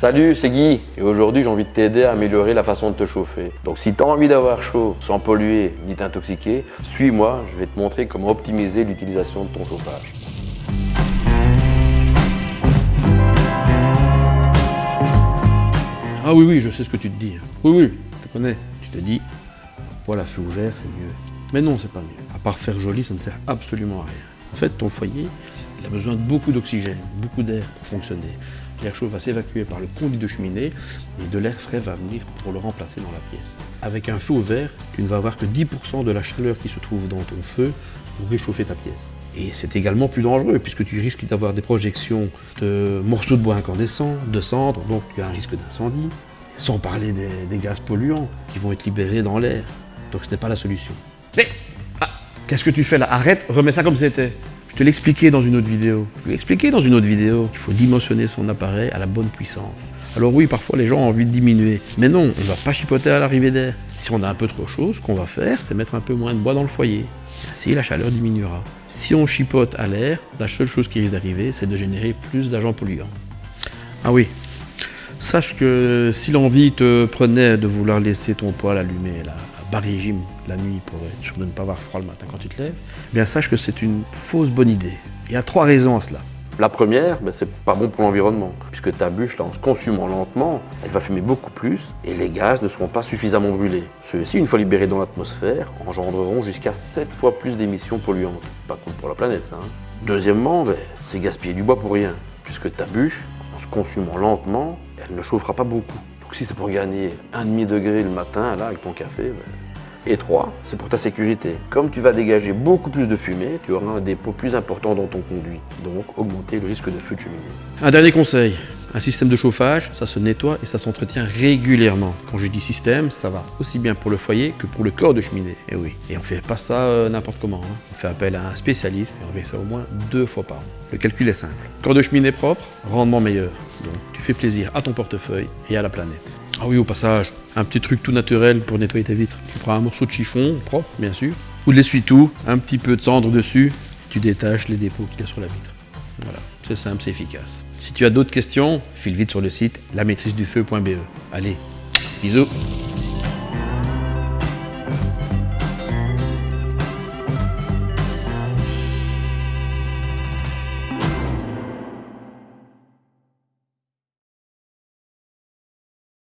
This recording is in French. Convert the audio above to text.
Salut, c'est Guy et aujourd'hui j'ai envie de t'aider à améliorer la façon de te chauffer. Donc si tu as envie d'avoir chaud sans polluer ni t'intoxiquer, suis-moi, je vais te montrer comment optimiser l'utilisation de ton chauffage. Ah oui, je sais ce que tu te dis. Oui, je te connais. Tu te dis, voilà, feu ouvert, c'est mieux. Mais non, c'est pas mieux. À part faire joli, ça ne sert absolument à rien. En fait, ton foyer, il a besoin de beaucoup d'oxygène, beaucoup d'air pour fonctionner. L'air chaud va s'évacuer par le conduit de cheminée et de l'air frais va venir pour le remplacer dans la pièce. Avec un feu ouvert, tu ne vas avoir que 10% de la chaleur qui se trouve dans ton feu pour réchauffer ta pièce. Et c'est également plus dangereux puisque tu risques d'avoir des projections de morceaux de bois incandescents, de cendres, donc tu as un risque d'incendie, sans parler des gaz polluants qui vont être libérés dans l'air. Donc ce n'est pas la solution. Mais qu'est-ce que tu fais là? Arrête, remets ça comme c'était. Je te l'ai expliqué dans une autre vidéo. Qu'il faut dimensionner son appareil à la bonne puissance. Alors oui, parfois les gens ont envie de diminuer. Mais non, on ne va pas chipoter à l'arrivée d'air. Si on a un peu trop chaud, ce qu'on va faire, c'est mettre un peu moins de bois dans le foyer. Ainsi, la chaleur diminuera. Si on chipote à l'air, la seule chose qui risque d'arriver, c'est de générer plus d'agents polluants. Ah oui, sache que si l'envie te prenait de vouloir laisser ton poêle allumé là, à bas régime la nuit pour être sûr de ne pas avoir froid le matin quand tu te lèves, eh bien sache que c'est une fausse bonne idée. Il y a 3 raisons à cela. La première, c'est pas bon pour l'environnement, puisque ta bûche, là, en se consumant lentement, elle va fumer beaucoup plus et les gaz ne seront pas suffisamment brûlés. Ceux-ci, une fois libérés dans l'atmosphère, engendreront jusqu'à 7 fois plus d'émissions polluantes. Pas cool pour la planète, ça. Deuxièmement, c'est gaspiller du bois pour rien, puisque ta bûche, en se consumant lentement, elle ne chauffera pas beaucoup. Donc si c'est pour gagner 1,5 degré le matin, là, avec ton café, Et 3, c'est pour ta sécurité. Comme tu vas dégager beaucoup plus de fumée, tu auras un dépôt plus important dans ton conduit, donc augmenter le risque de feu de cheminée. Un dernier conseil, un système de chauffage, ça se nettoie et ça s'entretient régulièrement. Quand je dis système, ça va aussi bien pour le foyer que pour le corps de cheminée. Et oui, et on fait pas ça n'importe comment. On fait appel à un spécialiste et on fait ça au moins 2 fois par an. Le calcul est simple. Corps de cheminée propre, rendement meilleur. Donc tu fais plaisir à ton portefeuille et à la planète. Ah oui, au passage, un petit truc tout naturel pour nettoyer tes vitres. Tu prends un morceau de chiffon, propre bien sûr, ou de l'essuie-tout, un petit peu de cendre dessus, tu détaches les dépôts qu'il y a sur la vitre. Voilà, c'est simple, c'est efficace. Si tu as d'autres questions, file vite sur le site lamaitrissedufeu.be. Allez, bisous.